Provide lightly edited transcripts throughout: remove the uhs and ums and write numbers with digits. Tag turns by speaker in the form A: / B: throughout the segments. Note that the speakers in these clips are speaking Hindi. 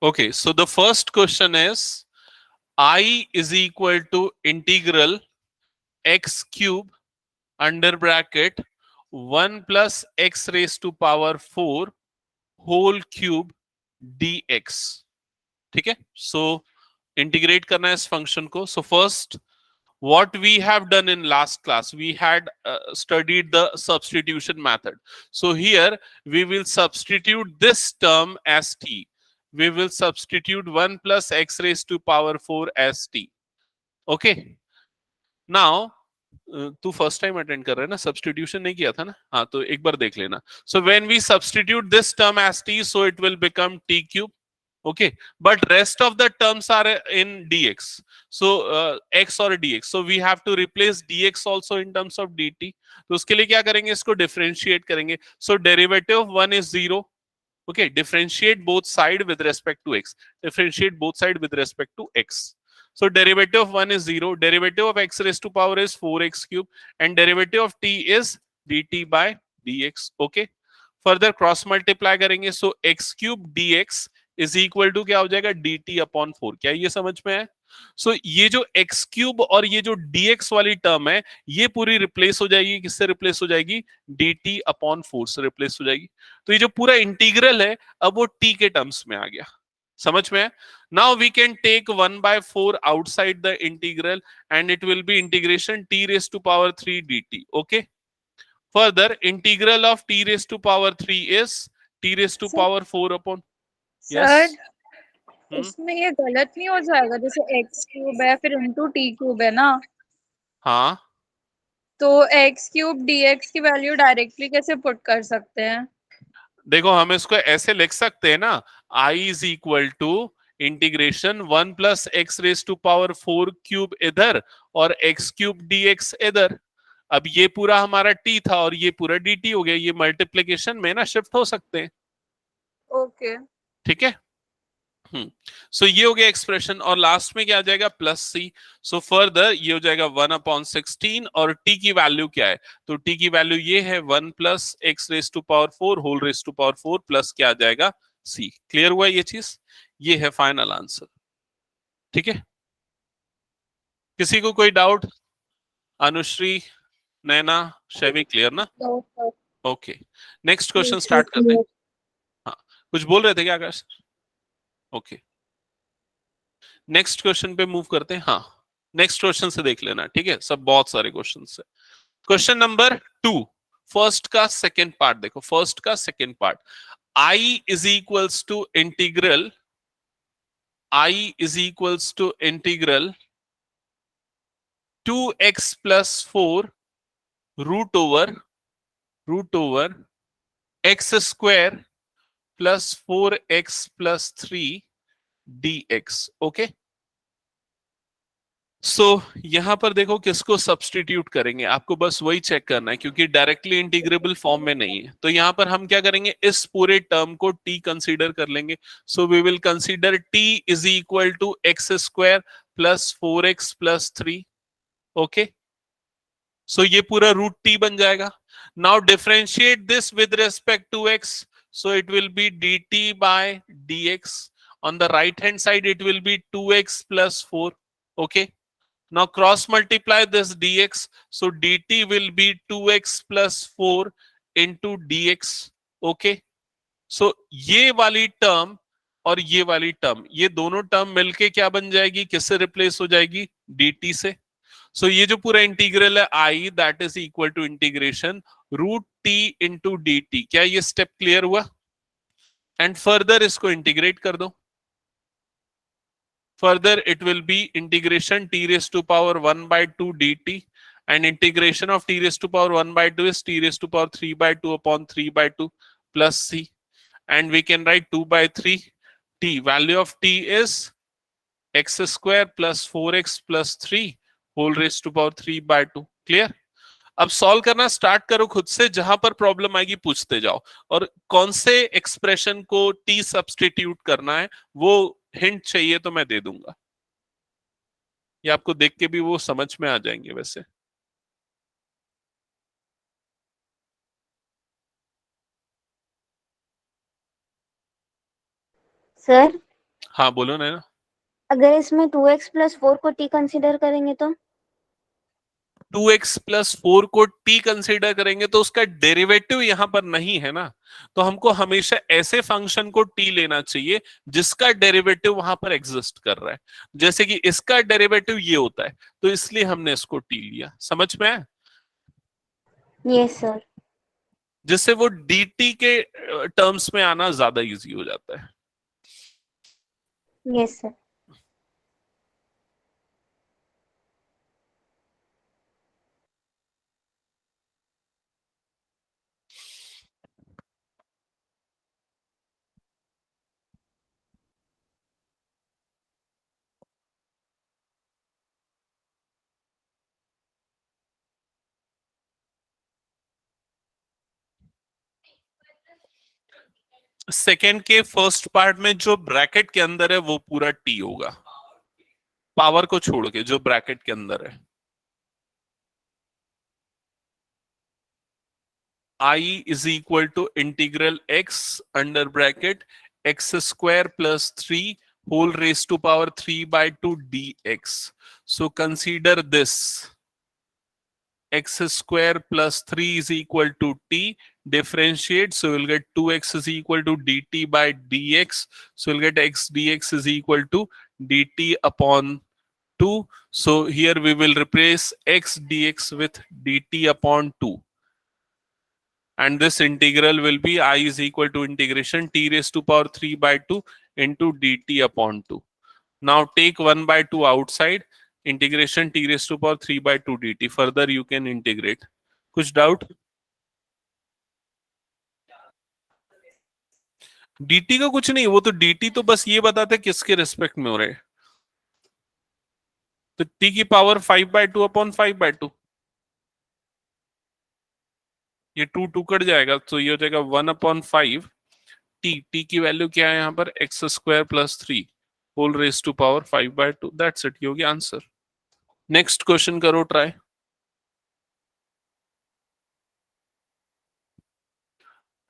A: Okay, so the first question is I is equal to integral x cube under bracket 1 plus x raised to power 4 whole cube dx. ठीक है, so integrate करना है इस फंक्शन को. So first, what we have done in last class, we had studied the substitution method. So here we will substitute this term as t. We will substitute 1 plus x raised to power 4 as t. Okay, now तू फर्स्ट टाइम अटेंड कर रहा है ना, सब्सटीट्यूशन नहीं किया था ना, हाँ तो एक बार देख लेना. So when we substitute this term as T, so it will become T cube. Okay, but rest of the terms are in dx, so x or dx, so we have to replace dx also in terms of dt. तो उसके लिए क्या करेंगे, इसको डिफरेंशिएट करेंगे. So derivative of 1 is 0. Okay, differentiate both side with respect to x, differentiate both side with respect to x. So derivative of 1 is 0, derivative of x raised to power is 4x cube, and derivative of t is dt by dx. Okay, further cross multiply करेंगे, so X cube dx is equal to क्या हो जाएगा, dt अपॉन 4. क्या ये समझ में है? सो ये जो एक्स क्यूब और ये जो dx वाली टर्म है, ये पूरी रिप्लेस हो जाएगी. किससे रिप्लेस हो जाएगी? dt अपॉन 4 से रिप्लेस हो जाएगी. तो ये जो पूरा इंटीग्रल है, अब वो t के टर्म्स में आ गया. समझ में है? Now we can take 1/4 outside the integral and it will be integration t raise to power 3 dt. Okay, further integral of t raised to power 3 is t raised to
B: sir
A: power 4 upon. Yes.
B: Sir इसमें ये गलत नहीं हो जाएगा, जैसे एक्स क्यूब है फिर इंटू टी क्यूब है ना,
A: हाँ,
B: तो एक्स क्यूब डी एक्स की वैल्यू डायरेक्टली कैसे पुट कर सकते हैं?
A: देखो हम इसको ऐसे लिख सकते हैं ना, I is equal to integration 1 plus x raise to power 4 cube इधर और एक्स क्यूब dx इधर. अब ये पूरा हमारा t था और ये पूरा dt हो गया. ये मल्टीप्लीकेशन में ना शिफ्ट हो सकते हैं.
B: ओके.
A: ठीक है. सो ये हो गया एक्सप्रेशन, और लास्ट में क्या आ जाएगा, प्लस सी. सो फर्दर ये हो जाएगा 1/16, और टी की वैल्यू क्या है, तो टी की वैल्यू ये है 1 plus x raise to power 4 whole raise to power 4 plus क्या आ जाएगा, सी. क्लियर हुआ ये चीज? ये है फाइनल आंसर. ठीक है, किसी को कोई डाउट? अनुश्री, नैना, शेवी, क्लियर ना? ओके, नेक्स्ट क्वेश्चन स्टार्ट करते हैं. हाँ, कुछ बोल रहे थे क्या आकाश? ओके, नेक्स्ट क्वेश्चन पे मूव करते हैं. हाँ, नेक्स्ट क्वेश्चन से देख लेना. ठीक है, सब बहुत सारे क्वेश्चन है. क्वेश्चन नंबर 2, फर्स्ट का सेकेंड पार्ट देखो. फर्स्ट का second part, i is equals to integral, i is equals to integral 2x plus 4 root over X square plus 4x plus 3 dx. Okay, so यहां पर देखो किसको सब्सटीट्यूट करेंगे, आपको बस वही चेक करना है क्योंकि डायरेक्टली इंटीग्रेबल फॉर्म में नहीं है. तो यहां पर हम क्या करेंगे, इस पूरे टर्म को t कंसीडर कर लेंगे. So we will consider t is equal to X square plus 4x plus 3. Okay, so ये पूरा रूट t बन जाएगा. Now differentiate this with respect to x, so it will be dt by dx. On the right hand side it will be 2x plus 4. Okay, now cross multiply this dx, so dt will be 2x plus 4 into dx. Okay, so ये वाली टर्म और ये वाली टर्म, ये दोनों टर्म मिलके क्या बन जाएगी, किससे रिप्लेस हो जाएगी, dt से. सो ये जो पूरा इंटीग्रल है i, that is equal to integration root t into dt. क्या ये स्टेप क्लियर हुआ? एंड फर्दर इसको इंटीग्रेट कर दो. Further, it will be integration t raised to power 1 by 2 dt, and integration of t raised to power 1 by 2 is t raised to power 3 by 2 upon 3 by 2 plus c, and we can write 2 by 3 t. Value of t is x square plus 4x plus 3 whole raised to power 3 by 2. Clear? अब सॉल्व करना स्टार्ट करो खुद से, जहां पर प्रॉब्लम आएगी पूछते जाओ, और कौन से एक्सप्रेशन को टी सब्सटीट्यूट करना है वो हिंट चाहिए तो मैं दे दूंगा. ये आपको देख के भी वो समझ में आ जाएंगे वैसे.
C: सर
A: हाँ बोलो ना।
C: अगर इसमें 2x+4 को t कंसीडर करेंगे तो?
A: 2x+4 को t कंसीडर करेंगे तो उसका डेरिवेटिव यहां पर नहीं है ना, तो हमको हमेशा ऐसे फंक्शन को t लेना चाहिए जिसका डेरिवेटिव वहां पर एग्जिस्ट कर रहा है। जैसे कि इसका डेरिवेटिव ये होता है, तो इसलिए हमने इसको t लिया। समझ में आया?
C: Yes sir.
A: जिससे वो dt के टर्म्स में आना ज्यादा इजी हो जाता है।
C: Yes sir.
A: सेकेंड के फर्स्ट पार्ट में जो ब्रैकेट के अंदर है वो पूरा t होगा, पावर को छोड़ के जो ब्रैकेट के अंदर है। I is equal to integral x under bracket x square plus 3 whole raised to power 3 by 2 dx. So consider this: x square plus 3 is equal to t. Differentiate, so you'll get 2x is equal to dt by dx. So you'll get x dx is equal to dt upon 2. So here we will replace x dx with dt upon 2. And this integral will be I is equal to integration t raised to power 3 by 2 into dt upon 2. Now take 1 by 2 outside, integration t raised to power 3 by 2 dt. Further you can integrate. कुछ doubt? dt का कुछ नहीं, वो तो dt तो बस ये बताते किसके रिस्पेक्ट में हो रहे हैं। तो t की पावर 5 by 2 अपॉन 5 by 2, ये 2 2 कट जाएगा, तो ये हो जाएगा 1 अपॉन 5 टी की वैल्यू क्या है यहाँ पर, x square plus 3 whole raise to power 5 by 2। That's it, ये हो गया आंसर। नेक्स्ट क्वेश्चन करो ट्राई।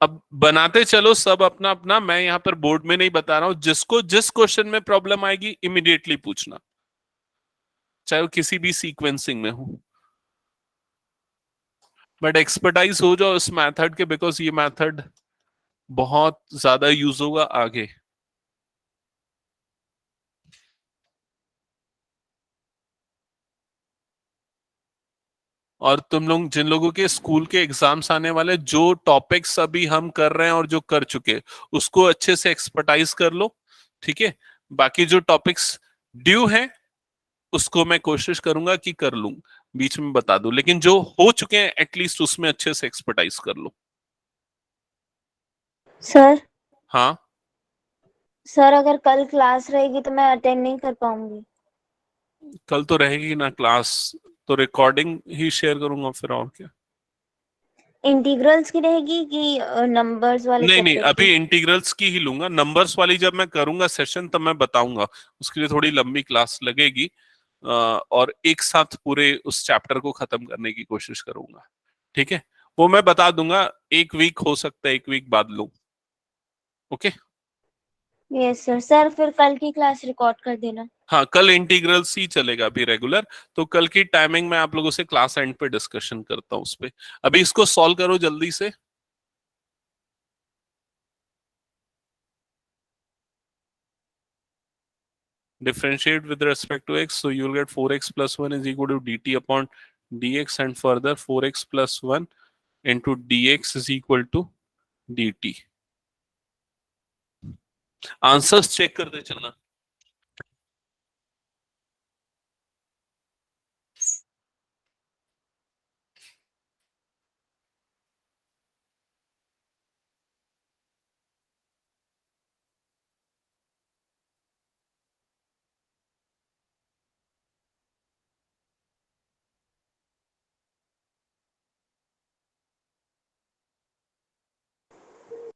A: अब बनाते चलो सब अपना अपना, मैं यहाँ पर बोर्ड में नहीं बता रहा हूं, जिसको जिस क्वेश्चन में प्रॉब्लम आएगी इमीडिएटली पूछना, चाहे वो किसी भी सीक्वेंसिंग में हो। बट एक्सपर्टाइज हो जाओ इस मेथड के, बिकॉज ये मेथड बहुत ज्यादा यूज होगा आगे। और तुम लोग जिन लोगों के स्कूल के एग्जाम्स आने वाले, जो टॉपिक्स अभी हम कर रहे हैं और जो कर चुके, उसको अच्छे से एक्सपर्टाइज कर लो, ठीक है। बाकी जो टॉपिक्स ड्यू हैं उसको मैं कोशिश करूंगा कि कर लूं, बीच में बता दूं, लेकिन जो हो चुके हैं एटलीस्ट उसमें अच्छे से एक्सपर्टाइज कर लो।
C: सर।
A: हाँ,
C: सर अगर कल क्लास रहेगी तो मैं अटेंड नहीं कर पाऊंगी।
A: कल तो रहेगी ना क्लास, तो रिकॉर्डिंग ही शेयर करूंगा फिर, और क्या।
C: इंटीग्रल्स की रहेगी कि नंबर्स वाले
A: नहीं नहीं,
C: चैप्टर
A: अभी
C: की?
A: इंटीग्रल्स की ही लूंगा, नंबर्स वाली जब मैं करूंगा सेशन तब मैं बताऊंगा, उसके लिए थोड़ी लंबी क्लास लगेगी। और एक साथ पूरे उस चैप्टर को खत्म करने की कोशिश करूंगा, ठीक है। वो मैं बता दूंगा, एक वीक हो सकता है, एक वीक बाद लूं। ओके।
C: Yes sir. सर फिर कल की क्लास रिकॉर्ड कर देना।
A: हाँ, कल इंटीग्रल्स ही चलेगा अभी रेगुलर, तो कल की टाइमिंग मैं आप लोगों से क्लास एंड पे डिस्कशन करता हूँ उस पे। अभी इसको सॉल्व करो जल्दी से। Differentiate with respect to x, so you will get 4x plus 1 is equal to dt upon dx, and further 4x plus 1 into dx is equal to dt। Answers check करते चलना।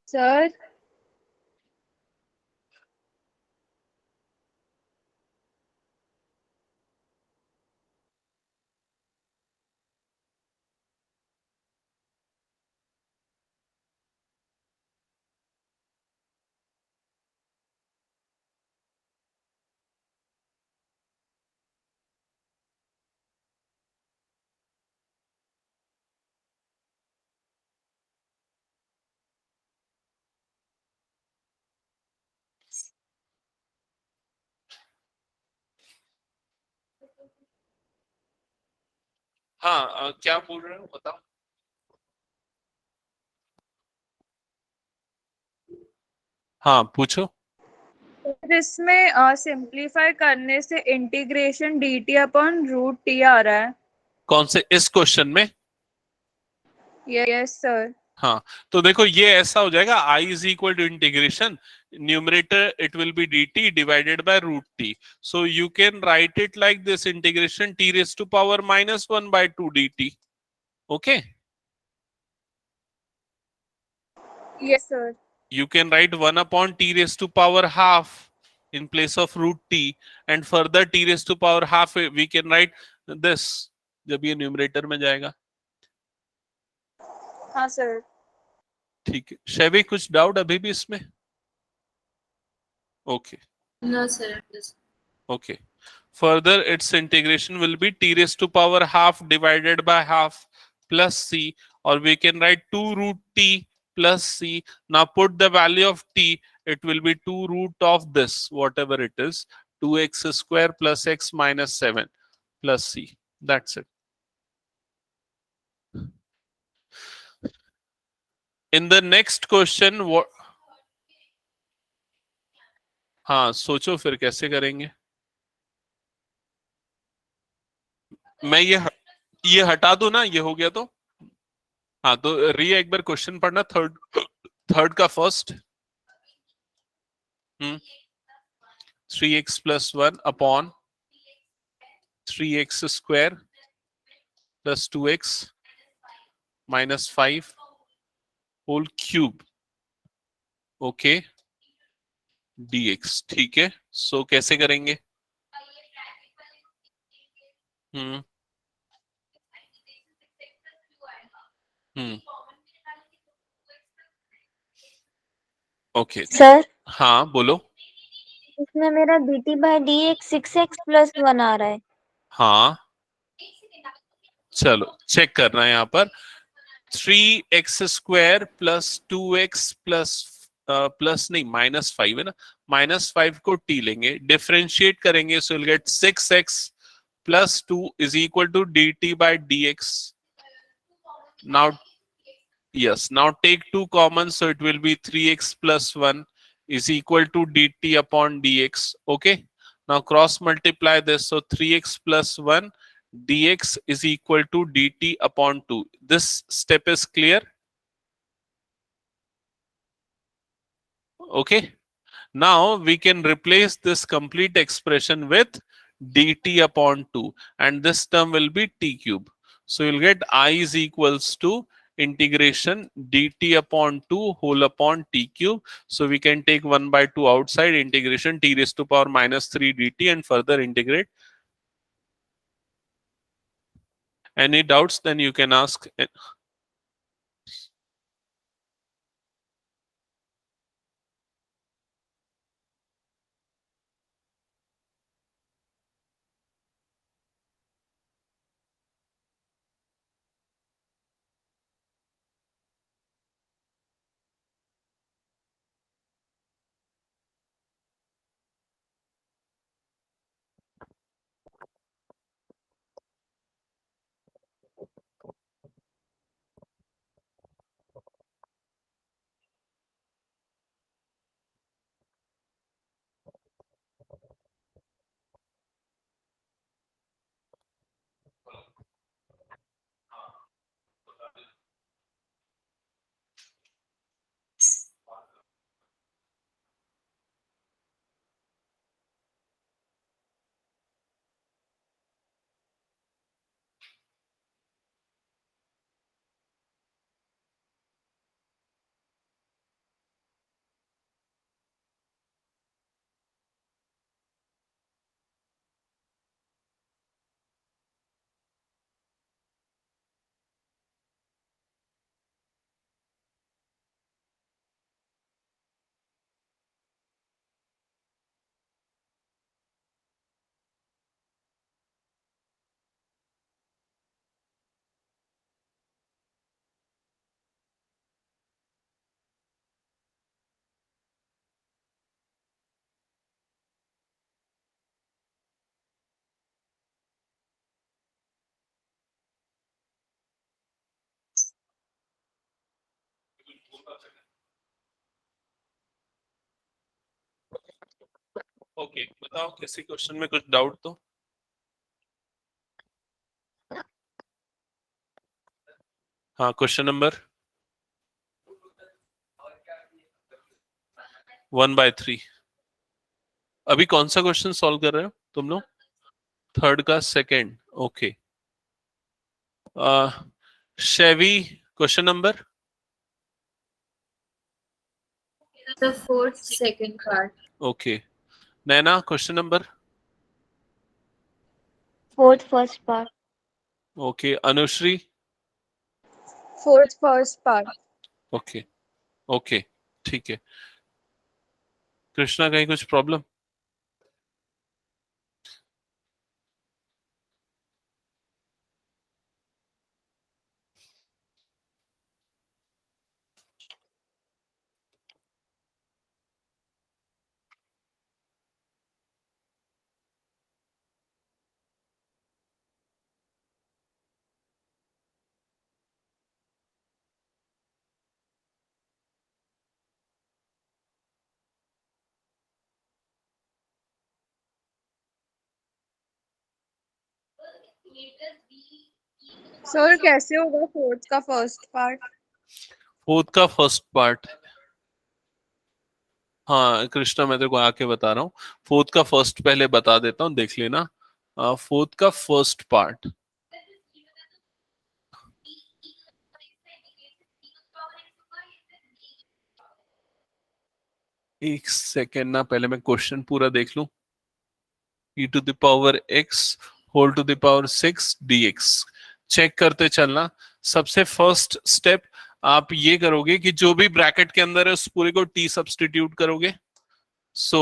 B: सर
A: हाँ क्या बोल रहे हो बताओ। हाँ पूछो।
B: फिर इसमें सिंप्लीफाई करने से integration dt upon root T आ रहा है।
A: कौन से इस क्वेश्चन में?
B: Yes sir.
A: हाँ तो देखो ये ऐसा हो जाएगा, I is equal to integration numerator it will be D T divided by root T, so you can write it like this integration T raise to power -1/2 D T. Okay,
B: yes sir.
A: you can write 1 upon t raised to power half in place of root t, and further t raised to power half we can write this जब ये न्यूमरेटर में जाएगा।
B: हाँ सर।
A: ठीक है शैवी, कुछ डाउट अभी भी इसमें? Okay
D: No, sir.
A: Okay, further its integration will be t raised to power half divided by half plus c, or we can write 2 root t plus c. Now put the value of t, it will be 2 root of this whatever it is, 2x square plus x minus 7 plus c. That's it. In the next question what, हाँ सोचो फिर कैसे करेंगे। मैं ये हटा दूं ना, ये हो गया तो। हाँ तो रिया एक बार क्वेश्चन पढ़ना, थर्ड थर्ड का first. 3x plus 1 upon 3x square plus 2x minus 5 whole cube, okay dx। ठीक है, सो कैसे करेंगे? हम्म हम्म ओके।
C: सर
A: हाँ बोलो।
C: इसमें मेरा dt बाय dx 6x+1 आ रहा है।
A: हाँ चलो चेक करना है यहाँ पर। 3x square plus 2x plus plus नहीं -5 है ना, -5 को t लेंगे, डिफरेंशिएट करेंगे, so will get 6x plus 2 is equal to dt by dx. Now, yes, now take 2 common, so it will be 3x plus 1 is equal to dt upon dx. Okay, now cross multiply this, so 3x plus 1 dx is equal to dt upon 2. This step is clear. Okay, now we can replace this complete expression with dt upon 2, and this term will be t cube. So you'll get I is equals to integration dt upon 2 whole upon t cube. So we can take 1 by 2 outside, integration t raised to power -3 dt, and further integrate. Any doubts, then you can ask. Okay, बताओ किसी क्वेश्चन में कुछ डाउट तो? हाँ, क्वेश्चन नंबर 1/3। अभी कौन सा क्वेश्चन सॉल्व कर रहे हो तुम लोग? थर्ड का second, okay. Shaivi, question number?
B: The fourth second part.
A: Okay. Naina, question number?
C: Fourth first part.
A: Okay. Anushree?
B: Fourth first part.
A: Okay okay, ठीक है। कृष्णा, कहीं कुछ प्रॉब्लम?
B: सर कैसे होगा फोर्थ का फर्स्ट पार्ट?
A: फोर्थ का फर्स्ट पार्ट? हाँ कृष्णा, मैं तेरे को आके बता रहा हूँ। फोर्थ का फर्स्ट पहले बता देता हूँ, देख लेना। फोर्थ का फर्स्ट पार्ट, एक सेकेंड ना, पहले मैं क्वेश्चन पूरा देख लूं। e to the power x whole to the power 6 dx। Check करते चलना। सबसे फर्स्ट स्टेप आप ये करोगे कि जो भी ब्रैकेट के अंदर है उस पूरे को t सब्सटीट्यूट करोगे। So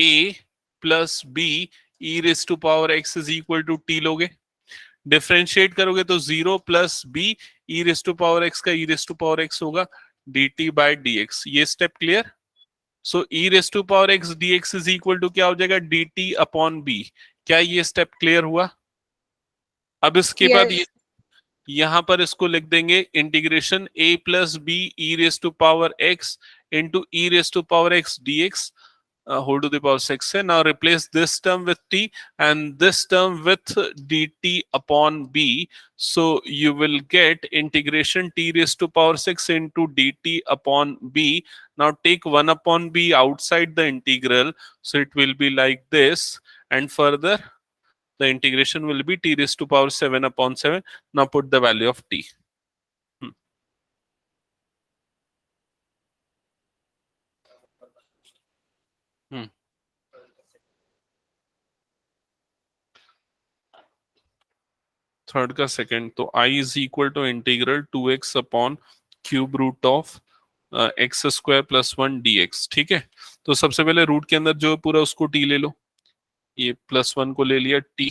A: a plus b e raise to power x is equal to t लोगे। डिफरेंशिएट करोगे तो 0 plus b e raise to power x का e raise to power x होगा dt बाय dx। ये step clear? So e raise to power x d x is equal to क्या हो जाएगा? D T upon b. क्या ये स्टेप क्लियर हुआ? अब इसके बाद
B: Yes.
A: यहां पर इसको लिख देंगे integration a plus b e raise to power x into e raise to power x d x whole to the power 6 है। now replace this term with t and this term with dt upon b, so you will get integration t raised to power 6 into dt upon b. now take 1 upon b outside the integral, so it will be like this, and further the integration will be t raised to power 7 upon 7. now put the value of t. Hmm. Hmm. Third का सेकंड, तो i is equal to integral 2x upon cube root of x square plus 1 dx। ठीक है, तो सबसे पहले रूट के अंदर जो पूरा उसको t ले लो। ये प्लस 1 को ले लिया t।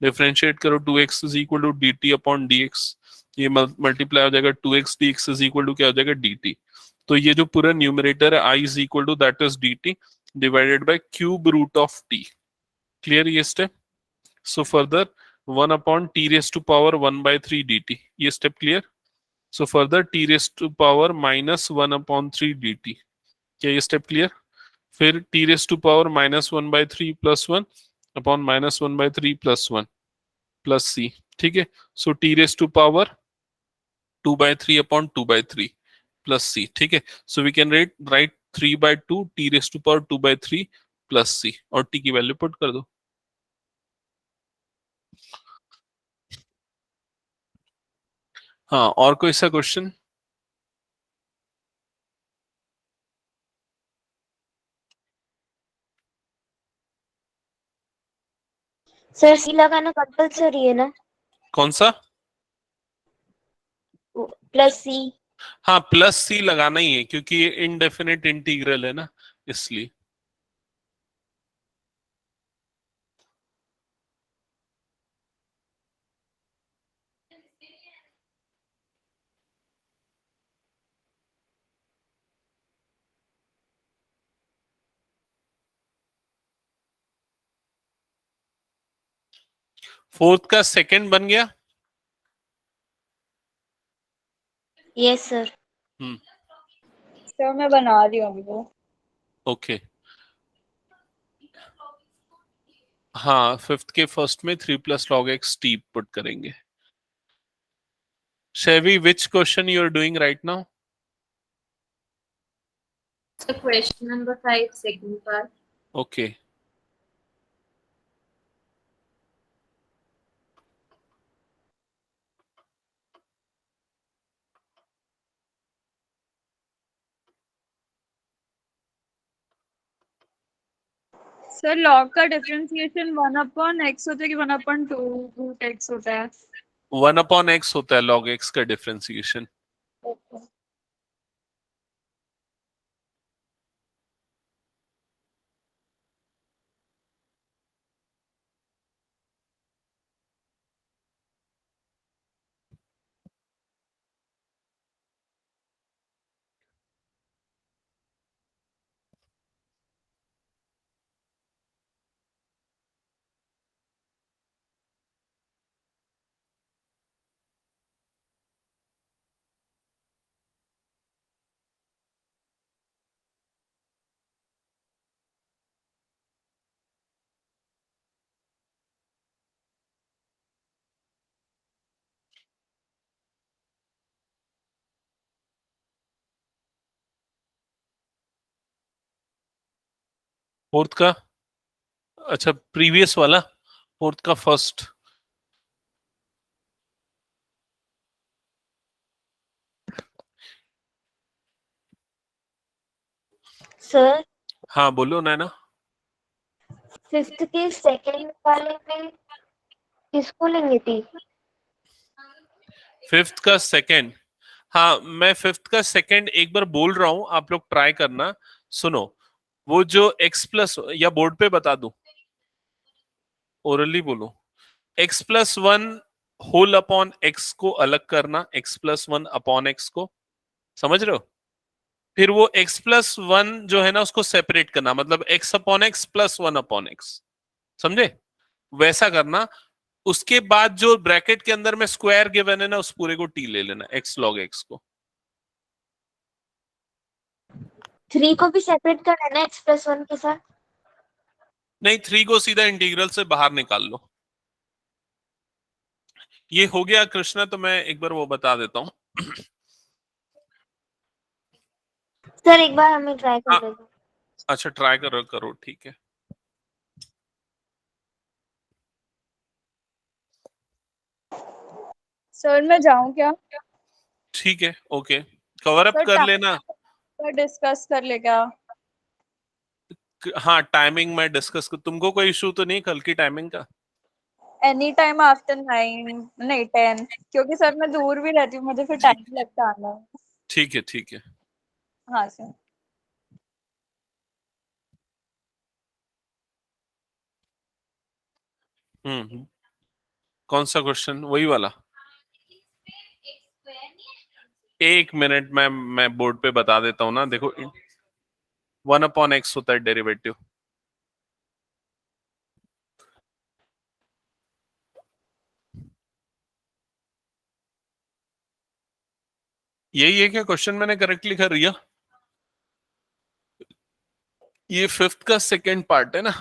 A: डिफरेंशिएट करो 2x is equal to d T upon d x. ये मल्टीप्लाई हो जाएगा 2x dx is equal to क्या हो जाएगा? dt। तो ये जो पूरा न्यूमरेटर है i is equal to that is dt divided by cube root of t। Clear ये step? So further 1 upon t raised to power 1 by 3 dt। ये step clear? So further t raised to power minus 1 upon 3 dt। क्या ये स्टेप क्लियर? फिर t raised to power minus 1 by 3 plus 1 upon minus 1 by 3 plus 1 plus c। ठीक है, सो t raised to power 2 by 3 upon 2 by 3 plus c। ठीक है, so we can write 3 by 2 t raised to power 2 by 3 plus c, और t की वैल्यू पुट कर दो। हाँ, और कोई सा क्वेश्चन?
C: सर सी लगाना कंपलसरी है ना?
A: कौन सा?
C: प्लस सी।
A: हाँ, प्लस सी लगाना ही है क्योंकि ये इनडेफिनेट इंटीग्रल है ना, इसलिए। फोर्थ का सेकंड बन गया।
C: Yes sir.
A: हम्म।
B: सर मैं बना रही हूँ अभी वो।
A: ओके हाँ, फिफ्थ के फर्स्ट में 3 + log x t पुट करेंगे. Chevy, which question you are doing right now?
D: So question number 5, second part.
A: Okay.
B: Sir log का डिफरेंशिएशन 1/x होता है कि 1/2 √x होता है?
A: 1/x होता है log x का डिफरेंशिएशन. फोर्थ का, अच्छा प्रीवियस वाला, फोर्थ का फर्स्ट.
C: सर
A: हाँ बोलो नैना.
C: फिफ्थ के सेकंड वाले में किसको लेंगे थी?
A: फिफ्थ का सेकंड, हाँ मैं फिफ्थ का सेकंड एक बार बोल रहा हूं, आप लोग ट्राई करना. सुनो, वो जो x प्लस, या बोर्ड पे बता दूं, ओरली बोलो. x+1 होल अपॉन x को अलग करना, x+1 अपॉन x को, समझ रहे हो? फिर वो x+1 जो है ना उसको सेपरेट करना, मतलब x upon x plus 1/x, समझे? वैसा करना. उसके बाद जो ब्रैकेट के अंदर में स्क्वायर गिवन है ना, उस पूरे को t ले लेना, x log x को.
C: 3 को भी सेपरेट करना है ना x+1 के साथ?
A: नहीं, 3 को सीधा इंटीग्रल से बाहर निकाल लो. ये हो गया कृष्णा, तो मैं एक बार वो बता देता हूँ.
C: सर एक बार हमें ट्राई कर
A: हाँ,
C: लेते.
A: अच्छा ट्राई करो करो, ठीक है.
B: सर मैं जाऊँ क्या?
A: ठीक है, ओके, कवर अप
B: सर
A: कर लेना.
B: डिस्कस कर ले क्या?
A: हाँ, टाइमिंग मैं डिस्कस कर, तुमको कोई इशू तो नहीं कल की टाइमिंग का?
B: एनी टाइम आफ्टर 9, नहीं 10, क्योंकि सर मैं दूर भी रहती हूँ, मुझे फिर टाइम लगता आना है.
A: ठीक है ठीक है.
B: हाँ सर.
A: कौन सा क्वेश्चन, वही वाला? एक मिनट, मैं बोर्ड पे बता देता हूँ ना, देखो. 1/x होता है डेरिवेटिव. यही है क्या क्वेश्चन, मैंने करेक्ट लिखा रिया? ये फिफ्थ का सेकेंड पार्ट है ना.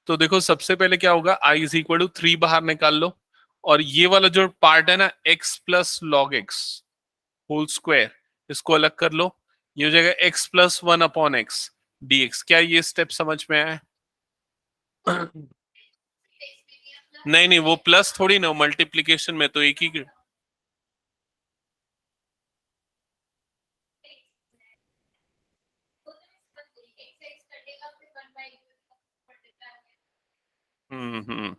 A: तो देखो सबसे पहले क्या होगा, i = 3 बाहर निकाल लो. और ये वाला जो पार्ट है ना, x+log x होल स्क्वायर, इसको अलग कर लो. ये हो जाएगा x+1/x dx. क्या ये स्टेप समझ में आया? नहीं नहीं, वो प्लस थोड़ी ना, मल्टीप्लीकेशन में तो एक ही. हम्म.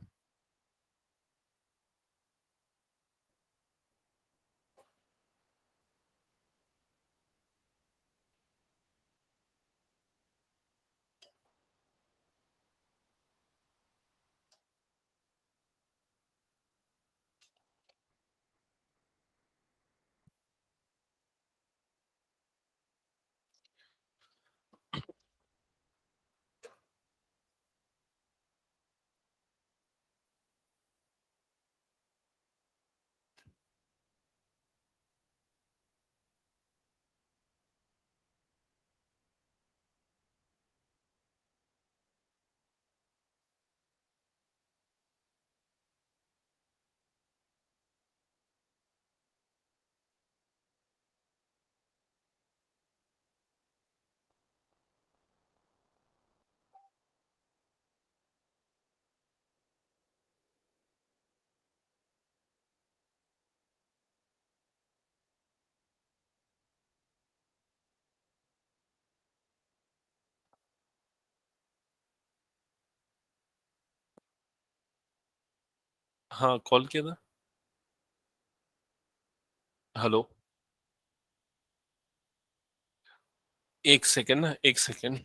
A: हाँ कॉल किया था। हेलो, एक सेकेंड ना, एक सेकेंड।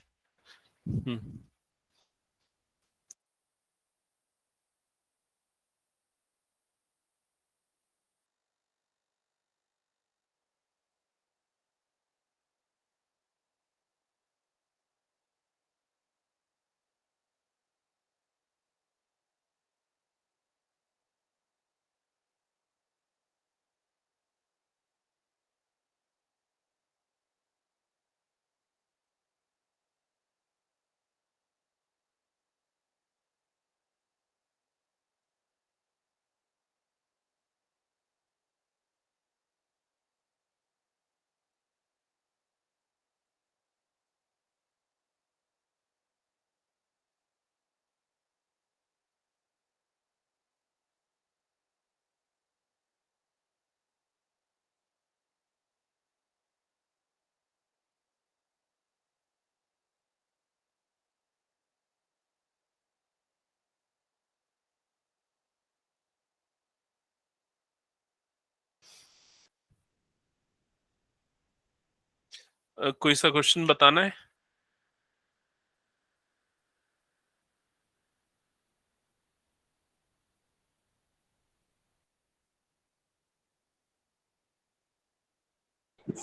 A: कोई सा क्वेश्चन बताना है?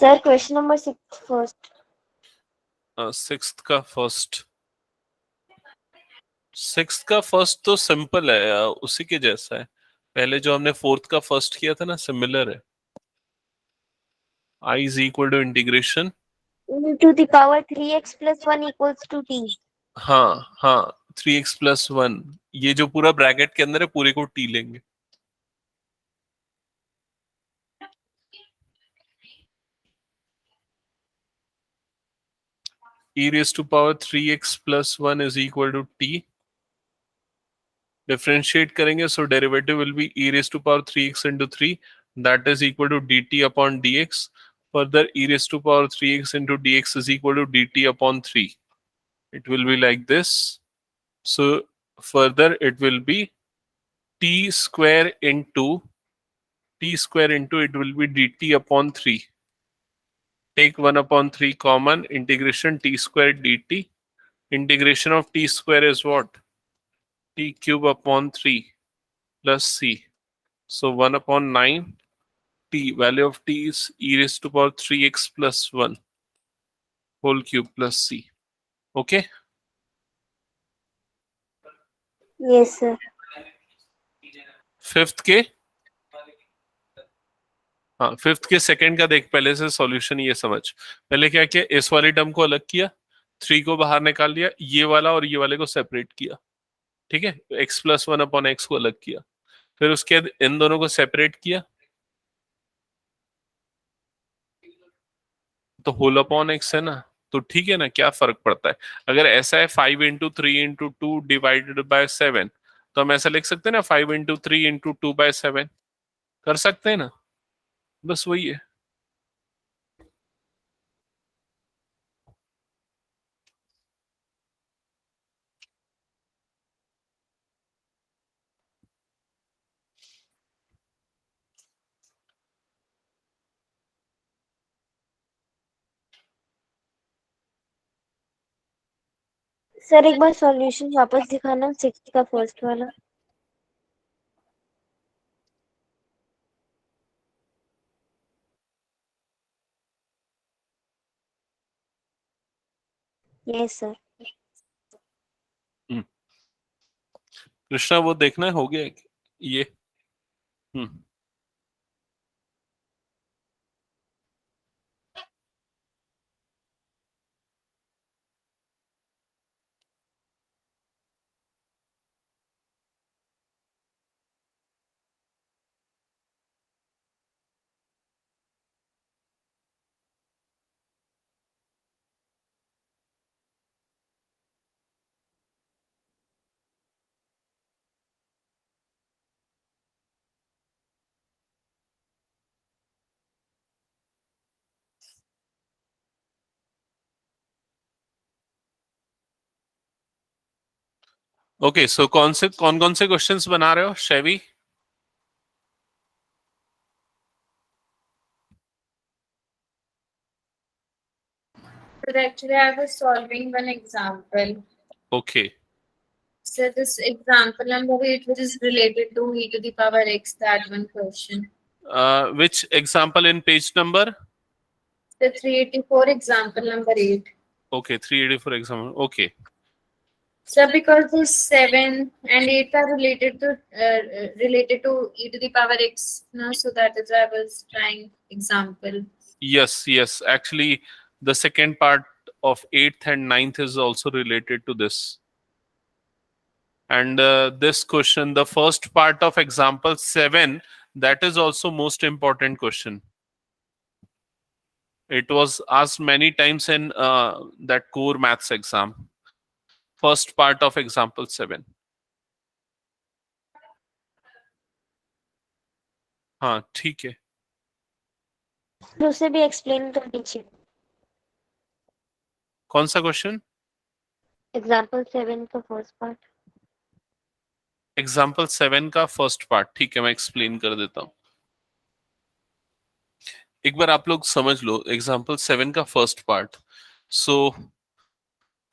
C: Sir question number 6 first.
A: Sixth का फर्स्ट। सिक्स्थ का फर्स्ट तो सिंपल है, उसी के जैसा है। पहले जो हमने फोर्थ का फर्स्ट किया था ना, सिमिलर है। I is equal to integration.
C: To the power 3x plus 1 equals to t।
A: हाँ हाँ, 3x+1। ये जो पूरा ब्रैकेट के अंदर है, पूरे को टी लेंगे। e raised to power 3x+1 is equal to t। Differentiate करेंगे, so derivative will be e raised to power 3x into 3, that is equal to dt upon dx। Further, e raised to power 3x into dx is equal to dt upon 3। It will be like this. So further it will be t square into it will be dt upon 3। Take 1 upon 3 common, integration t square dt। Integration of t square is what? T cube upon 3 plus c। So 1 upon 9 t, value of t is e raised to power 3x plus 1 whole cube plus c। Okay?
C: Yes sir.
A: Fifth के, हाँ फिफ्थ के सेकंड का देख, पहले से सॉल्यूशन ये समझ। पहले क्या किया, इस वाली टर्म को अलग किया, 3 को बाहर निकाल लिया, ये वाला और ये वाले को सेपरेट किया। ठीक है, x+1 अपॉन x को अलग किया। फिर उसके बाद इन दोनों को सेपरेट किया, तो होल अपॉन x है ना। तो ठीक है ना, क्या फर्क पड़ता है? अगर ऐसा है 5 × 3 × 2 डिवाइडेड बाय 7, तो हम ऐसा लिख सकते हैं ना, 5 × 3 × 2/7। कर सकते हैं ना, बस वही है।
C: सर एक बार सॉल्यूशन वापस दिखाना 6 का फर्स्ट वाला। Yes sir.
A: हम्म, कृष्णा वो देखना है, हो गया है ये। हम्म, ओके। सो कौन कौन से क्वेश्चंस बना रहे हो Shaivi?
D: actually I was solving one example.
A: Okay.
D: So this example number 8, which is related to e to the power x, that one question.
A: Which example in page number?
D: The 384 example number 8.
A: Okay, 384 example. Okay.
D: So because this 7 and 8 are related to e to the power x, no? So that is I was trying example.
A: Yes, yes. Actually, the second part of 8th and ninth is also related to this. And this question, the first part of example 7, that is also most important question. It was asked many times in that core maths exam. First part of example 7. हाँ ठीक है.
C: फिर उसे भी एक्सप्लेन कर दीजिए
A: कौन सा क्वेश्चन?
C: एग्जाम्पल 7 का फर्स्ट पार्ट
A: एग्जाम्पल 7 का फर्स्ट पार्ट. ठीक है, मैं एक्सप्लेन कर देता हूँ. एक बार आप लोग समझ लो एग्जाम्पल 7 का first part. So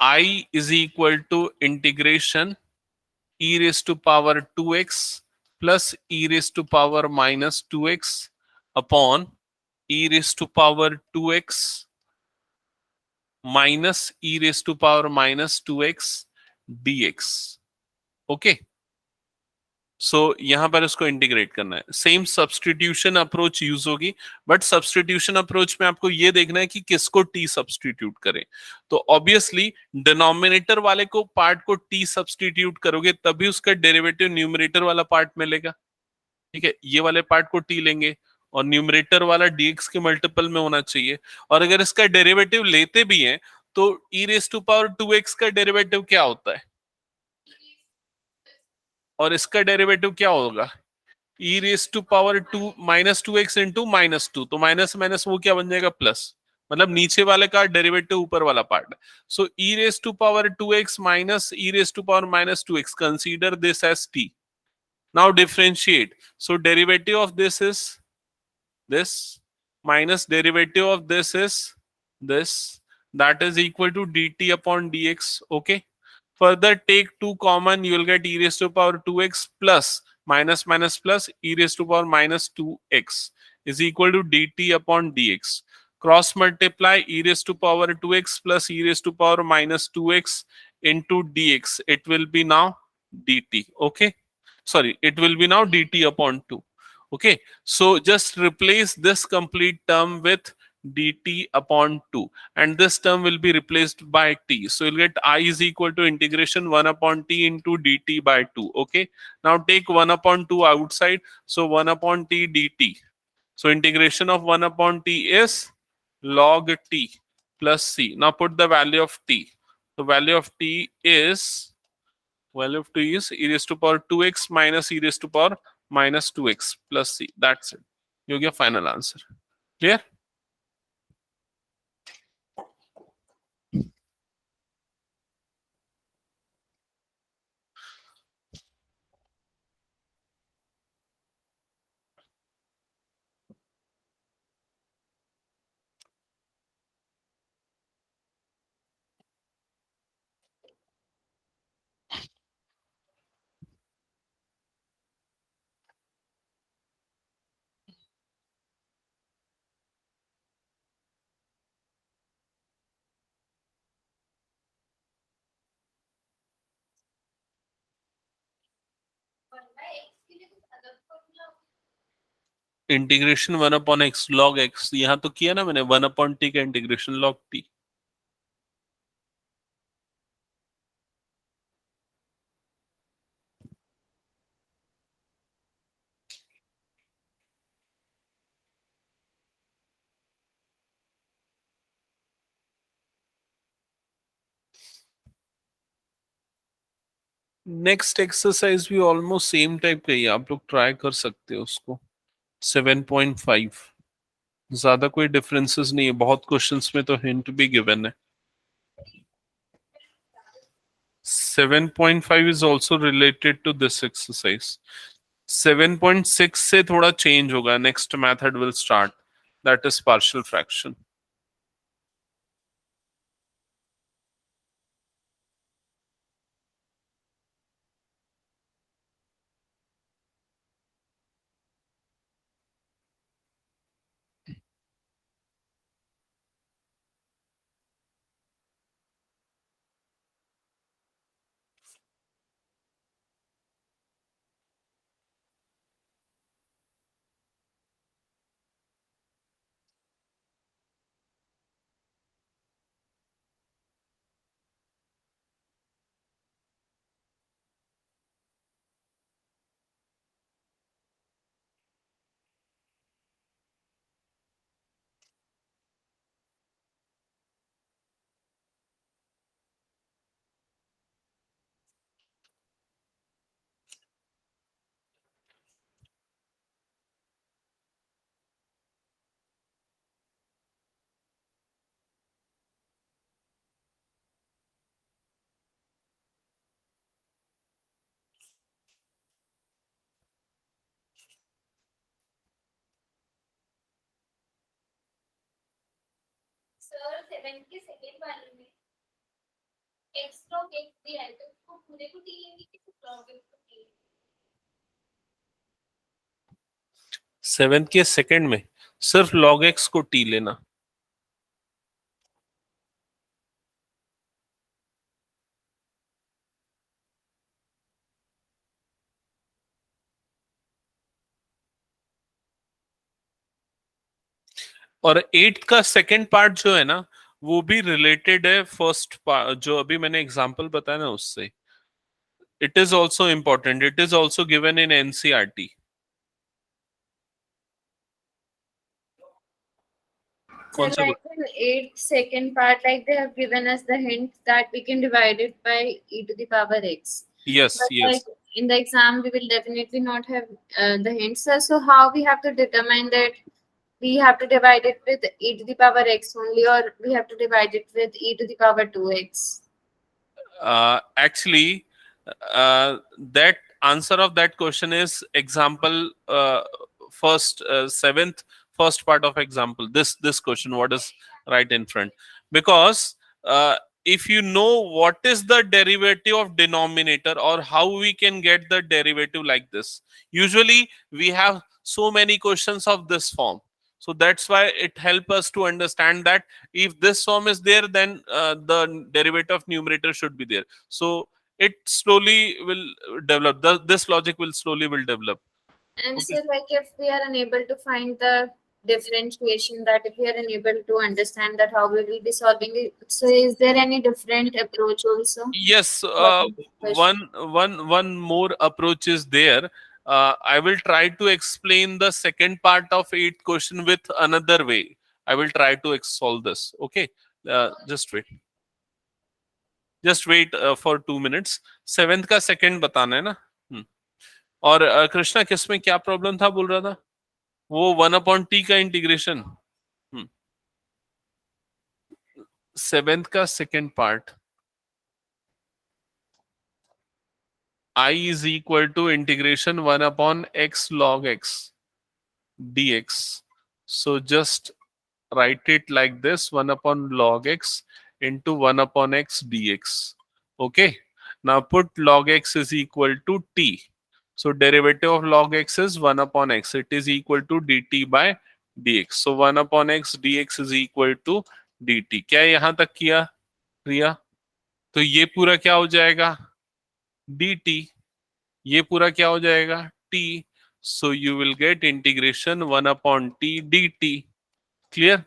A: I is equal to integration e raised to power 2x plus e raised to power minus 2x upon e raised to power 2x minus e raised to power minus 2x dx. Okay, so यहां पर इसको इंटीग्रेट करना है. सेम सब्सटीट्यूशन अप्रोच यूज होगी, बट सब्सटीट्यूशन अप्रोच में आपको ये देखना है कि किसको टी सब्सटीट्यूट करें. तो ऑब्वियसली डिनोमिनेटर वाले को पार्ट को टी सब्सटीट्यूट करोगे तभी उसका डेरिवेटिव न्यूमरेटर वाला पार्ट मिलेगा. ठीक है, ये वाले पार्ट को टी लेंगे और न्यूमरेटर वाला डीएक्स के मल्टीपल में होना चाहिए. और अगर इसका डेरिवेटिव लेते भी हैं तो ई रेस टू पावर 2x का डेरिवेटिव क्या होता है और इसका डेरिवेटिव क्या होगा? E raise to power 2 minus 2x into minus 2. तो माइनस माइनस वो क्या बन जाएगा? प्लस. मतलब नीचे वाले का डेरिवेटिव ऊपर वाला part. So e raise to power 2x minus e raise to power minus 2x, consider this as t. Now differentiate. So derivative of this is this minus derivative of this is this. That is equal to dt upon dx. Okay. Further take 2 common, you will get e raised to power 2x plus minus minus plus e raised to power minus 2x is equal to dt upon dx. Cross multiply e raised to power 2x plus e raised to power minus 2x into dx. It will be now dt. Okay. Sorry, it will be now dt upon 2. Okay, so just replace this complete term with dt upon 2 and this term will be replaced by t. So you'll get I is equal to integration 1 upon t into dt by 2. Okay, now take 1 upon 2 outside, so 1 upon t dt. So integration of 1 upon t is log t plus c. Now put the value of t. The value of t is value of t is e raised to power 2x minus e raised to power minus 2x plus c. That's it. You get final answer. Clear? Integration 1 upon x log x, यहां तो किया ना मैंने. 1 अपॉन t का integration log t. Next exercise भी ऑलमोस्ट सेम टाइप का ही है, आप लोग ट्राई कर सकते हो उसको. 7.5 ज्यादा कोई डिफरेंसेस नहीं है. बहुत क्वेश्चंस में तो हिंट भी गिवन है. 7.5 is also related to this exercise. 7.6 से थोड़ा चेंज होगा. Next method will start, that is partial fraction.
D: Sir 7 के सेकंड वाले में x log x दिया है तो उसको पूरे को t लेंगे कि सिर्फ log x को t लेंगे?
A: 7 के सेकंड में सिर्फ log x को t लेना। और 8 का सेकंड पार्ट जो है ना, वो भी रिलेटेड है फर्स्ट पार्ट, जो अभी मैंने एग्जांपल बताया ना उससे। It is also important, it is also given in NCERT.
D: So
A: कौन से?
D: like in 8 second part, like they have given us the hint that we can divide it by e to the power x.
A: Yes
D: But
A: yes.
D: like in the exam, we will definitely not have the hints. So how we have to determine that we have to divide it with e to the power x only, or we have to divide it with e to the power 2x?
A: Actually, that answer of that question is example, first, seventh, first part of example. This question, what is right in front? Because if you know what is the derivative of denominator, or how we can get the derivative like this, usually we have so many questions of this form. So that's why it helps us to understand that if this form is there, then the derivative of numerator should be there. So it slowly will develop. This logic will slowly will develop.
D: And
A: Okay.
D: so like if we are unable to find the differentiation, that if we are unable to understand that, how we will be solving it? So is there any different approach also?
A: Yes,
D: For this question?
A: one more approach is there. I will try to explain the second part of eighth question with another way. I will try to solve this. Okay, just wait. Just wait for 2 minutes. Seventh का सेकंड बताना है ना। और कृष्णा, किसमें क्या प्रॉब्लम था बोल रहा था? वो 1/t का इंटीग्रेशन। सेवेंथ का second part, I is equal to integration 1/x log x dx. So just write it like this: 1/log x into 1/x dx. Okay. Now put log x is equal to t. So derivative of log x is 1/x. It is equal to dt by dx. So 1/x dx is equal to dt. क्या यहां तक किया रिया? तो ये पूरा क्या हो जाएगा? dt. ये पूरा क्या हो जाएगा? t. So you will get integration 1/t dt. Clear?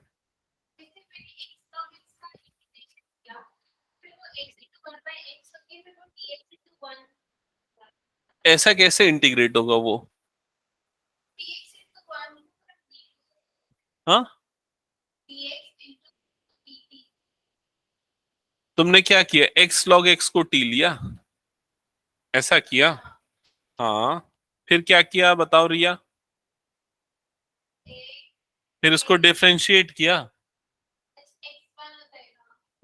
A: ऐसा कैसे इंटीग्रेट होगा वो? हाँ, तुमने क्या किया? x log x को t लिया, ऐसा किया? हाँ, फिर क्या किया बताओ रिया? फिर इसको डिफरेंशिएट किया।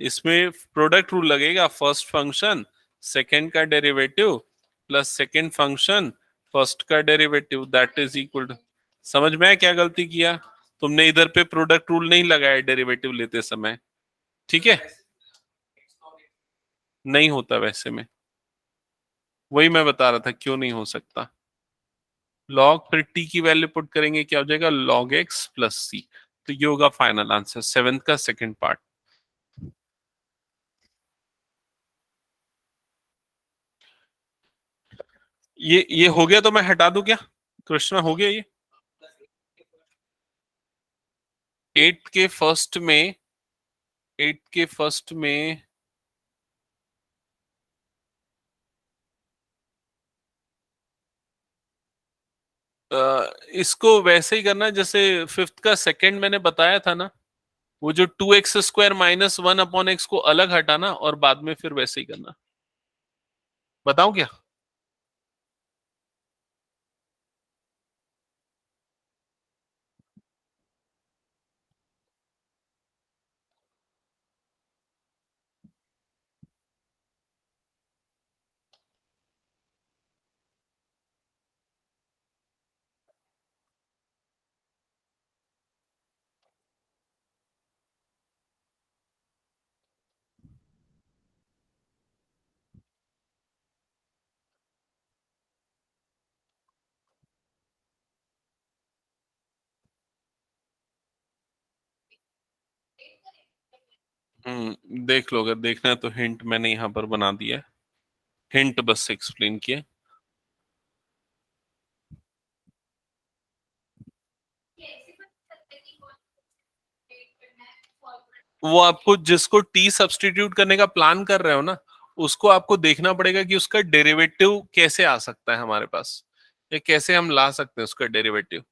A: इसमें प्रोडक्ट रूल लगेगा। फर्स्ट फंक्शन सेकंड का derivative plus second function first का derivative, that is equal to. समझ में आया क्या गलती किया? तुमने इधर पे प्रोडक्ट रूल नहीं लगाया डेरिवेटिव लेते समय। ठीक है, नहीं होता वैसे में। वही मैं बता रहा था क्यों नहीं हो सकता। लॉग फिर टी की वैल्यू पुट करेंगे, क्या हो जाएगा? लॉग एक्स प्लस सी। तो ये होगा फाइनल आंसर, सेवेंथ का सेकंड पार्ट। ये हो गया तो मैं हटा दूं क्या? कृष्णा, हो गया ये? एट के फर्स्ट में, एट के फर्स्ट में इसको वैसे ही करना जैसे फिफ्थ का सेकंड मैंने बताया था ना। वो जो 2x² माइनस 1/x को अलग हटाना और बाद में फिर वैसे ही करना। बताऊं क्या? देख लो, अगर देखना है तो हिंट मैंने यहाँ पर बना दिया है, हिंट बस एक्सप्लेन किया। वो आपको जिसको टी सब्स्टिट्यूट करने का प्लान कर रहे हो ना, उसको आपको देखना पड़ेगा कि उसका डेरिवेटिव कैसे आ सकता है हमारे पास, या कैसे हम ला सकते हैं उसका डेरिवेटिव।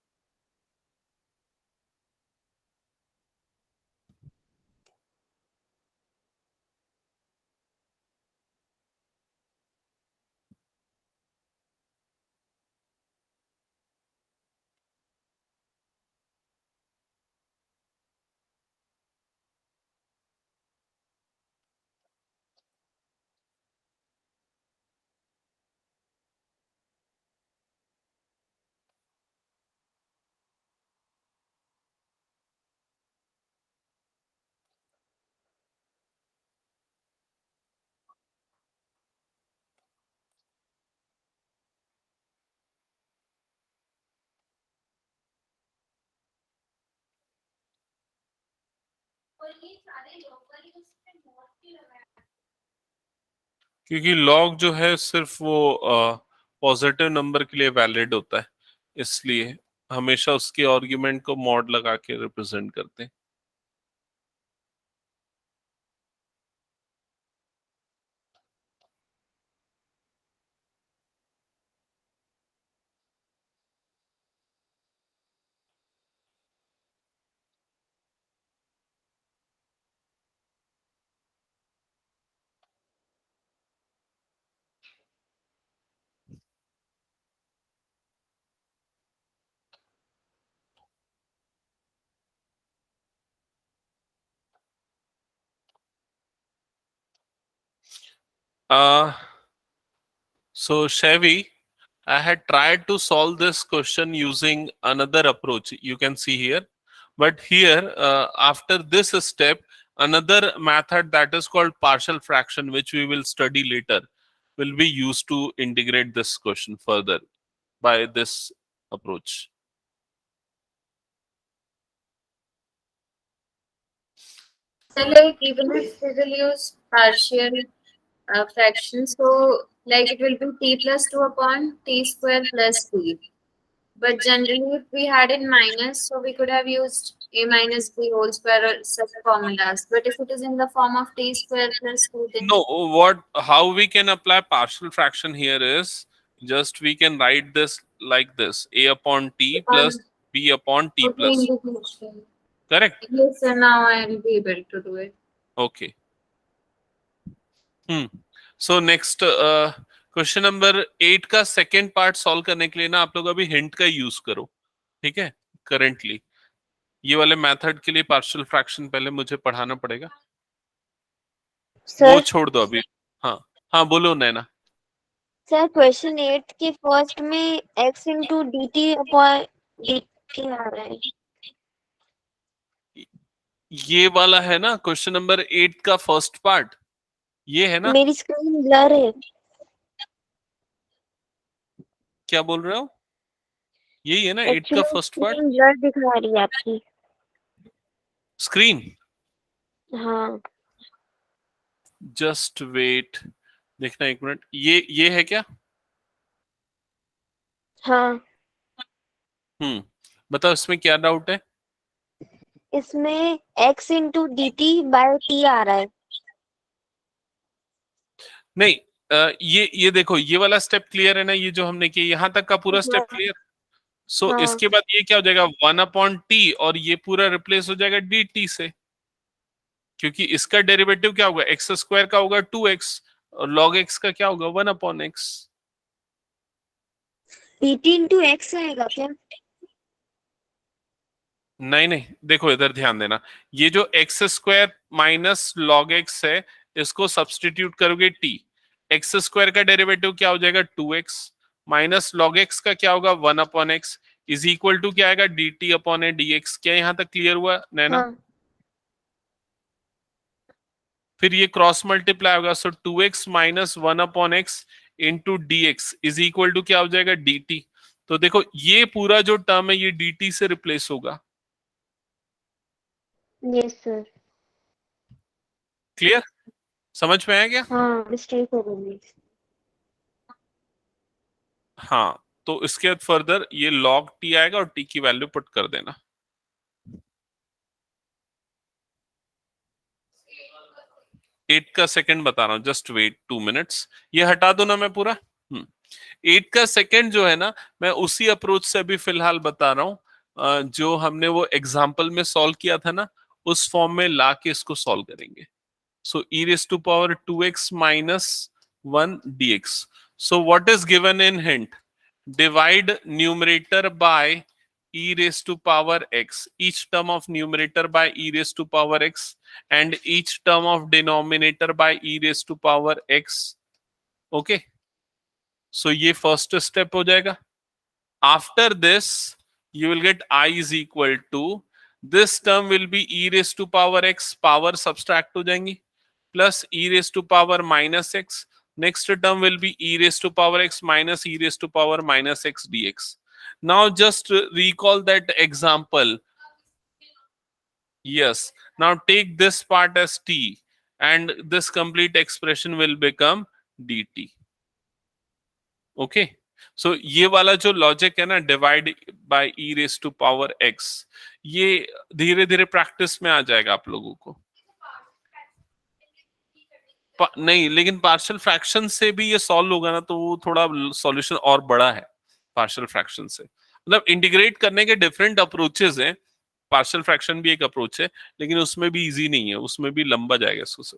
A: क्योंकि लॉग जो है सिर्फ वो पॉजिटिव नंबर के लिए वैलिड होता है, इसलिए हमेशा उसके आर्ग्यूमेंट को मॉड लगा के रिप्रेजेंट करते हैं। So Chevy, I had tried to solve this question using another approach. You can see here, but here after this step, another method that is called partial fraction, which we will study later, will be used to integrate this question further by this approach.
D: So like even if we will use partial fraction, so like it will be t plus 2 upon t square plus t. But generally, if we had in minus, so we could have used a minus b whole square or such formulas. But if it is in the form of t square plus 2, then
A: No, how we can apply partial fraction here is just we can write this like this: a upon t plus
D: on
A: b upon t
D: okay,
A: plus.
D: integration.
A: Correct?
D: Yes, so now I will be able to do it.
A: Okay. So next question number 8 का सेकेंड पार्ट सॉल्व करने के लिए ना आप लोग अभी हिंट का यूज करो, ठीक है? करेंटली ये वाले मेथड के लिए पार्शियल फ्रैक्शन पहले मुझे पढ़ाना पड़ेगा, वो
C: सर
A: छोड़ दो अभी। हाँ हाँ, बोलो नैना।
C: सर क्वेश्चन 8 के फर्स्ट में x into D T upon D T आ रहा है।
A: ये वाला है ना क्वेश्चन नंबर 8 का फर्स्ट पार्ट, ये है ना?
C: मेरी स्क्रीन ब्लर है।
A: क्या बोल रहे हो? यही है ना 8 का
C: actually
A: first part?
C: Screen blur दिखा रही है आपकी।
A: स्क्रीन,
C: हाँ
A: जस्ट वेट, देखना एक मिनट, ये है क्या?
C: हाँ,
A: बताओ इसमें क्या डाउट है?
C: इसमें x into D T by T आ रहा है।
A: नहीं, ये देखो, ये वाला स्टेप क्लियर है ना, ये जो हमने किया यहाँ तक का पूरा स्टेप
C: हाँ
A: क्लियर। सो
C: हाँ
A: इसके बाद ये क्या हो जाएगा, 1/t, और ये पूरा रिप्लेस हो जाएगा dt से, क्योंकि इसका डेरिवेटिव क्या होगा, एक्स स्क्वायर का होगा 2x, और log x का क्या होगा 1/x।
C: D T into x आएगा क्या?
A: नहीं नहीं, देखो इधर ध्यान देना, ये जो x square minus log x है, इसको सब्सटीट्यूट करोगे t, एक्स स्क्वायर का डेरिवेटिव क्या हो जाएगा 2x, माइनस लॉग एक्स का क्या होगा 1/x, इज इक्वल टू क्या आएगा dt अपॉन ए dx। क्या यहाँ तक क्लियर हुआ नैना?
C: हाँ
A: फिर ये क्रॉस मल्टीप्लाई होगा, so 2x minus 1/x into dx is equal to क्या हो जाएगा dt। तो देखो ये पूरा जो टर्म है ये dt से रिप्लेस होगा।
C: Yes sir.
A: क्लियर? समझ में आया क्या?
C: हाँ मिस्टेक हो गई।
A: हाँ, तो इसके बाद फर्दर ये log t आएगा और t की वैल्यू पुट कर देना। एट का सेकंड बता रहा हूं, जस्ट वेट 2 मिनट्स। ये हटा दो ना मैं पूरा। 8 का सेकंड जो है ना, मैं उसी अप्रोच से अभी फिलहाल बता रहा हूं, जो हमने वो एग्जाम्पल में सॉल्व किया था ना, उस फॉर्म में ला के इसको सॉल्व करेंगे। So e raised to power 2x minus 1 dx. So what is given in hint? Divide numerator by e raised to power x. Each term of numerator by e raised to power x and each term of denominator by e raised to power x. Okay. So ये first step हो जाएगा. After this, you will get I is equal to, this term will be e raised to power x, power subtract हो जाएंगी, plus e raised to power minus x. Next term will be e raised to power x minus e raised to power minus x dx. Now just recall that example. Yes. Now take this part as t and this complete expression will become dt. Okay. सो ये वाला जो लॉजिक है ना, divide by e raise to power x, ये धीरे धीरे प्रैक्टिस में आ जाएगा आप लोगों को। नहीं, लेकिन पार्शियल फ्रैक्शन से भी ये सॉल्व होगा ना, तो वो थोड़ा सॉल्यूशन और बड़ा है पार्शियल फ्रैक्शन से। मतलब इंटीग्रेट करने के डिफरेंट अप्रोचेस हैं, पार्शियल फ्रैक्शन भी एक अप्रोच है, लेकिन उसमें भी इजी नहीं है, उसमें भी लंबा जाएगा इसको से।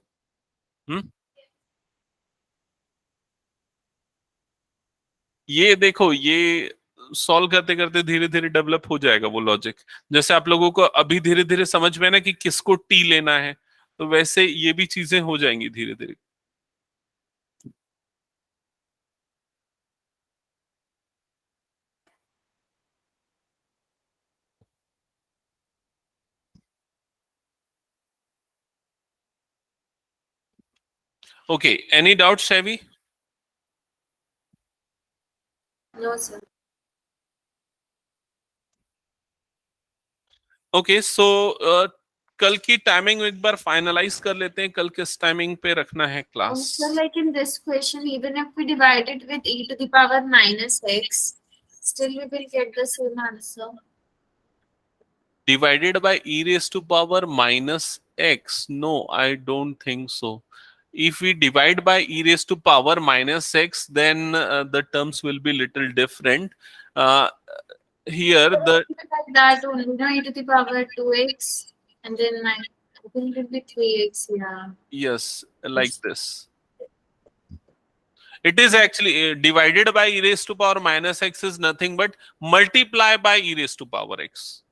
A: ये देखो, ये सॉल्व करते करते धीरे धीरे डेवलप हो जाएगा वो लॉजिक। जैसे आप लोगों को अभी धीरे धीरे समझ में है ना कि किसको टी लेना है, तो वैसे ये भी चीजें हो जाएंगी धीरे धीरे। Okay, any doubt Shaivi?
D: No, sir.
A: Okay, so कल की टाइमिंग एक बार फाइनलाइज कर लेते हैं, कल किस टाइमिंग पे रखना है class?
D: So like in this question, even if we divide it with e to the power minus x, still we will get the same answer.
A: Divided by e raised to power minus x? No, I don't think so. If we divide by e raised to power minus x, then the terms will be little different. Uh, here the
D: Like that only, no, e to the power 2x, and then I think it will be 3x, yeah.
A: yes, like this. It is actually divided by e raised to power minus x is nothing but multiply by e raised to power x.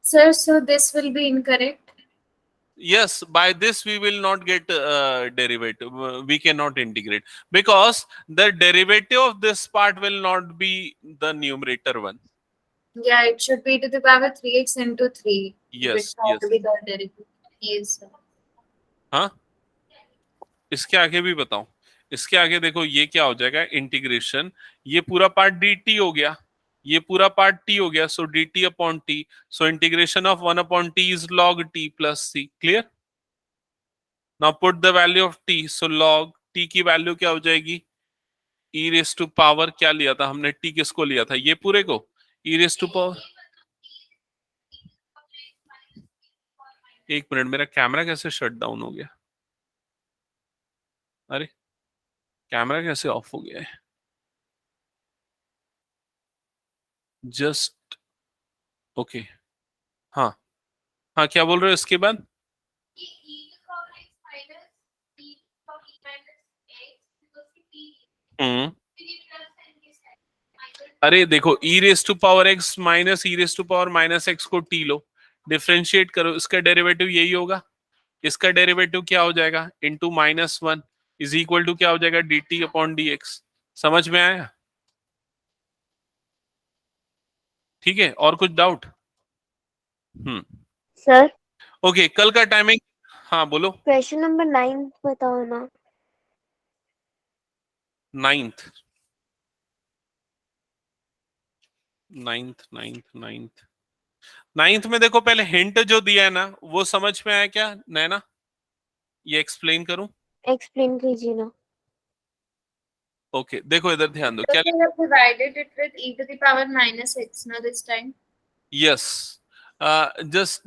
D: Sir, so this will be incorrect.
A: Yes, by this we will not get derivative. We cannot integrate because the derivative of this part will not be the numerator one.
D: Yeah, it should be to the power 3x into 3.
A: Yes,
D: Which
A: yes.
D: will be the derivative. Yes, sir.
A: हाँ, इसके आगे भी बताऊं। इसके आगे देखो ये क्या हो जाएगा, इंटीग्रेशन, ये पूरा पार्ट dt हो गया, ये पूरा पार्ट t हो गया, सो dt upon t, so integration of 1 upon t is log t plus c। Clear? Now put the value of t, so log t की वैल्यू क्या हो जाएगी, e रेस टू पावर, क्या लिया था हमने, t किसको लिया था, ये पूरे को, e रेस टू पावर। एक मिनट, मेरा कैमरा कैसे शट डाउन हो गया? अरे कैमरा कैसे ऑफ हो गया है? Just okay. हाँ हाँ, क्या बोल रहे हो इसके बाद? हम्म, अरे देखो, e raise to power x minus e raise to power minus x को t लो, डिफरेंशिएट करो, इसका डेरिवेटिव यही होगा। इसका डेरिवेटिव क्या हो जाएगा, इंटू -1 इज इक्वल टू क्या हो जाएगा, dt अपॉन dx। समझ में आया? ठीक है, और कुछ डाउट?
C: सर
A: ओके, कल का टाइमिंग, हाँ बोलो।
C: क्वेश्चन नंबर 9 बताओ ना।
A: Ninth ninth ninth ninth ninth में देखो, पहले हिंट जो दिया है ना, वो समझ में आया क्या नैना? ये एक्सप्लेन करूं?
C: एक्सप्लेन कीजिए ना।
A: ओके, देखो इधर ध्यान दो क्या.
D: So we have divided it with e to the power minus x now this time.
A: Yes. Just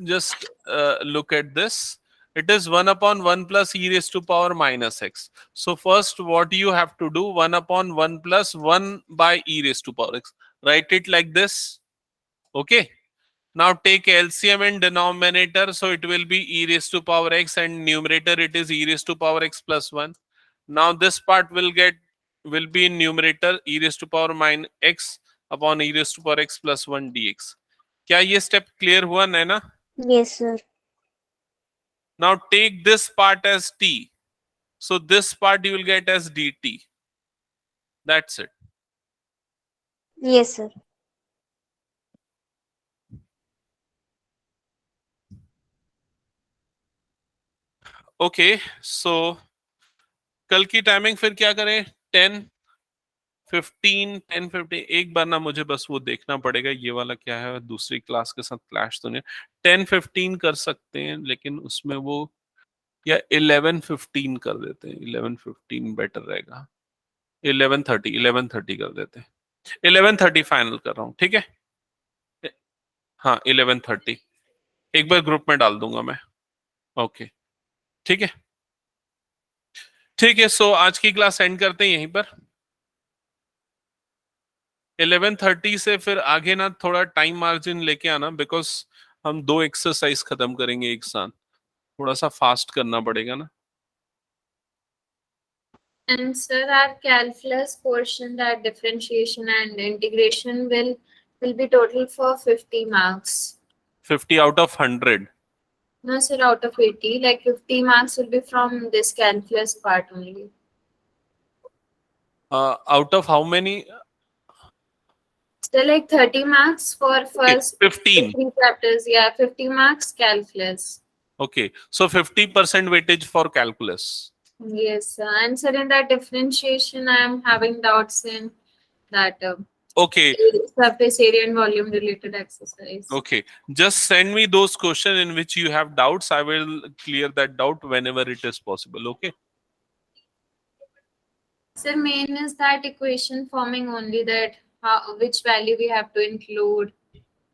A: look at this. It is 1 upon 1 plus e raised to power minus x. So first what you have to do, 1 upon 1 plus 1 by e raised to power x. Write it like this. Okay. Now take LCM in denominator. So it will be e raised to power x, and numerator it is e raised to power x plus 1. Now this part will be in numerator e raised to power minus x upon e raised to power x plus 1 dx. क्या ये स्टेप क्लियर हुआ Naina?
C: Yes sir.
A: Now take this part as t. So this part you will get as dt. That's it.
C: Yes sir.
A: Okay. So कल की टाइमिंग फिर क्या करें? 10:15 एक बार ना मुझे बस वो देखना पड़ेगा ये वाला क्या है, दूसरी क्लास के साथ क्लैश तो नहीं. 10:15 कर सकते हैं, लेकिन उसमें वो, या 11:15 कर देते हैं. 11:15 बेटर रहेगा. 11:30 कर देते हैं. 11:30 फाइनल कर रहा हूँ, ठीक है? हाँ, 11:30 एक बार ग्रुप में डाल दूंगा मैं. ओके, ठीक है. ठीक है, सो आज की क्लास एंड करते हैं यहीं पर. 11:30 से फिर आगे ना थोड़ा टाइम मार्जिन लेके आना, बिकॉज हम 2 एक्सरसाइज खत्म करेंगे एक साथ. थोड़ा सा फास्ट करना पड़ेगा ना.
D: And sir, our calculus portion, that differentiation and integration will be total for 50 marks.
A: 50 out of 100.
D: No sir, out of 80, like 50 marks will be from this calculus part only.
A: Out of how many?
D: So like 30 marks for first
A: 15.
D: 3 chapters. Yeah, 50 marks calculus.
A: Okay, so 50% weightage for calculus.
D: Yes, sir. And sir, in that differentiation, I am having doubts in that
A: Okay,
D: surface area and volume related exercise.
A: okay. Just send me those questions in which you have doubts. I will clear that doubt whenever it is possible. Okay.
D: Sir, main is that equation forming only, that which value we have to include,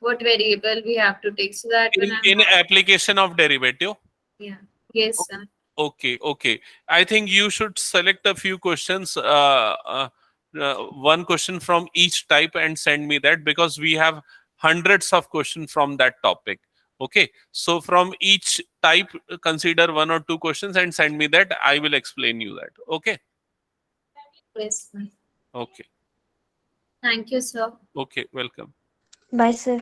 D: what variable we have to take, so that when I'm
A: In
D: not,
A: application of derivative.
D: yeah, yes, sir.
A: Okay, okay. I think you should select a few questions, one question from each type, and send me that, because we have hundreds of questions from that topic. Okay, so from each type, consider 1 or 2 questions and send me that. I will explain you that. Okay.
D: Yes, sir.
A: Okay.
D: Thank you, sir.
A: Okay. Welcome.
C: Bye sir.